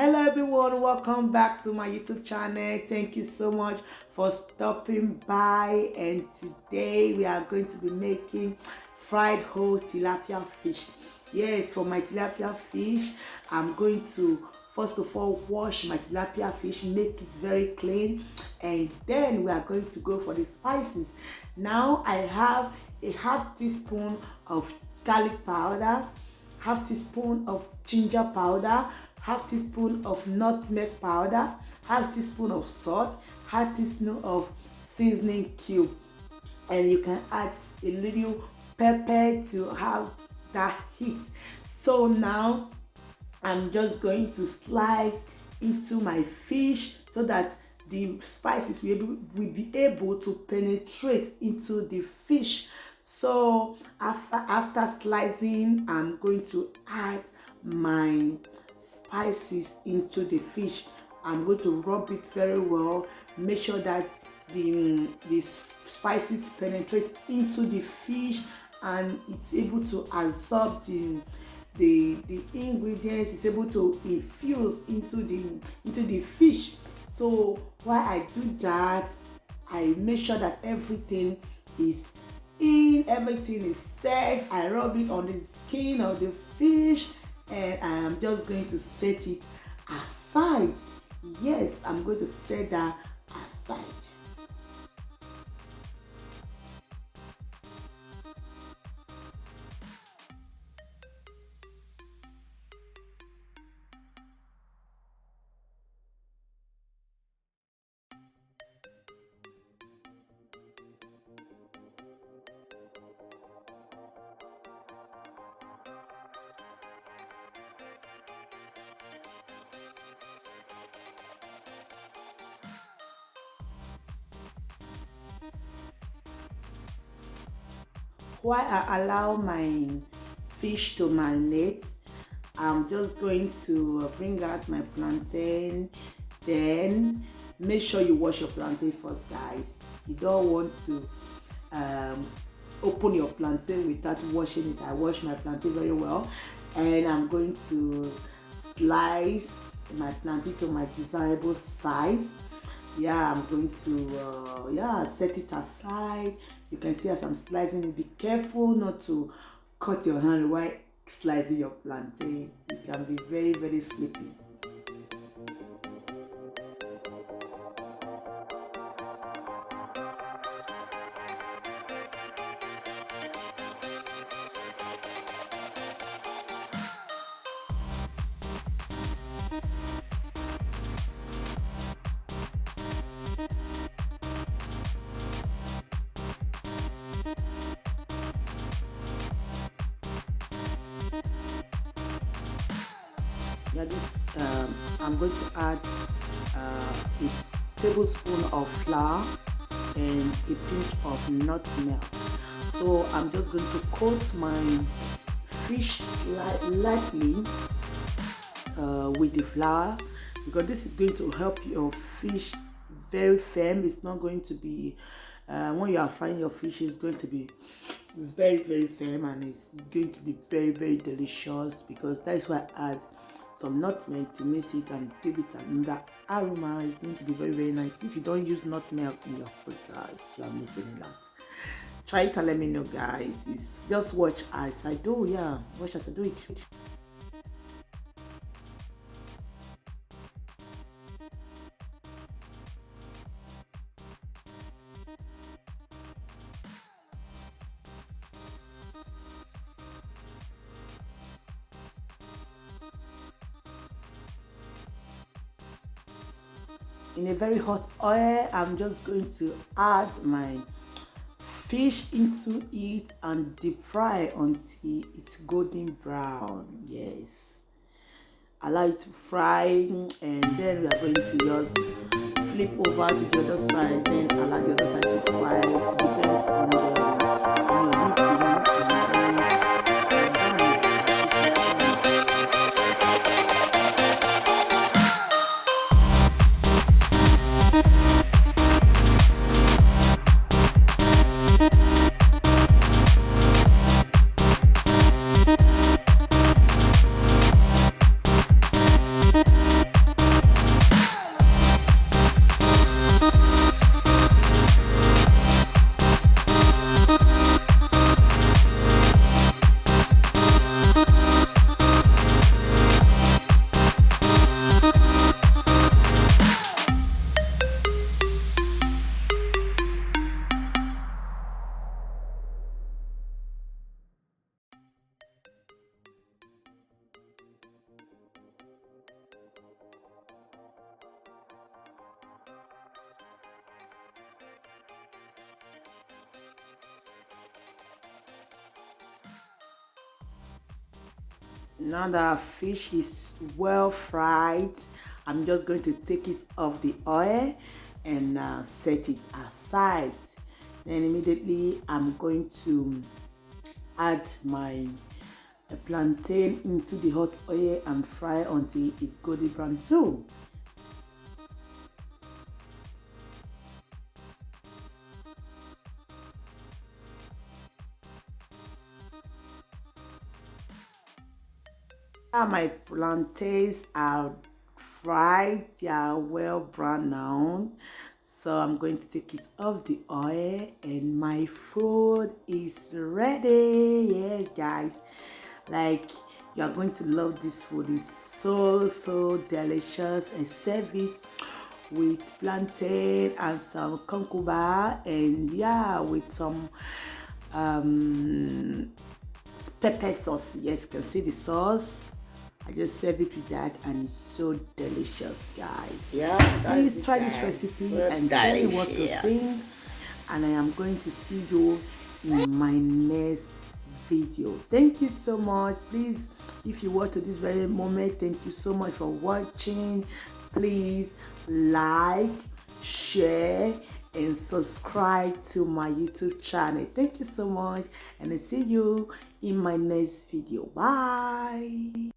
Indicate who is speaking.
Speaker 1: Hello everyone, welcome back to my YouTube channel. Thank you so much for stopping by, and today we are going to be making fried whole tilapia fish. Yes, for my tilapia fish, I'm going to first of all wash my tilapia fish, make it very clean, and then we are going to go for the spices. Now I have a half teaspoon of garlic powder, half teaspoon of ginger powder, half teaspoon of nutmeg powder, half teaspoon of salt, half teaspoon of seasoning cube, and you can add a little pepper to have that heat. So now I'm just going to slice into my fish so that the spices will be able to penetrate into the fish. So after slicing, I'm going to add my spices into the fish. I'm going to rub it very well, make sure that the spices penetrate into the fish and it's able to absorb the ingredients. It's able to infuse into the fish. So while I do that, I make sure that everything is set. I rub it on the skin of the fish, and I am just going to set it aside. Yes, I'm going to set that aside. While I allow my fish to marinate, I'm just going to bring out my plantain. Then make sure you wash your plantain first, guys. You don't want to open your plantain without washing it. I wash my plantain very well, and I'm going to slice my plantain to my desirable size. I'm going to set it aside. You can see as I'm slicing it, be careful not to cut your hand while slicing your plantain. It can be very, very slippery. I'm going to add a tablespoon of flour and a pinch of nutmeg. So I'm just going to coat my fish lightly with the flour, because this is going to help your fish very firm. It's not going to be when you are frying your fish, it's going to be very, very firm, and it's going to be very, very delicious, because that's why I add some nutmeg to mix it and give it another aroma. It's going to be very, very nice. If you don't use nutmeg in your food, guys, you are missing a lot. Try it and let me know, guys. It's just watch as I do. Watch as I do it. In a very hot oil, I'm just going to add my fish into it and deep fry until it's golden brown. Yes, allow it to fry, and then we are going to just flip over to the other side, then allow the other side to fry. It depends on your heat. Now that our fish is well fried, I'm just going to take it off the oil and set it aside. Then immediately I'm going to add my plantain into the hot oil and fry until it's golden brown too. My plantains are fried, they are well brown now. So I'm going to take it off the oil and my food is ready. Yeah, guys, like, you are going to love this food. It's so delicious. And serve it with plantain and some konkuba, and yeah, with some pepper sauce. Yes, you can see the sauce. I just serve it with that and it's so delicious, guys.
Speaker 2: Yeah,
Speaker 1: please try this recipe so and tell me what you think. And I am going to see you in my next video. Thank you so much. Please, if you watch to this very moment, thank you so much for watching. Please like, share and subscribe to my YouTube channel. Thank you so much, and I see you in my next video. Bye.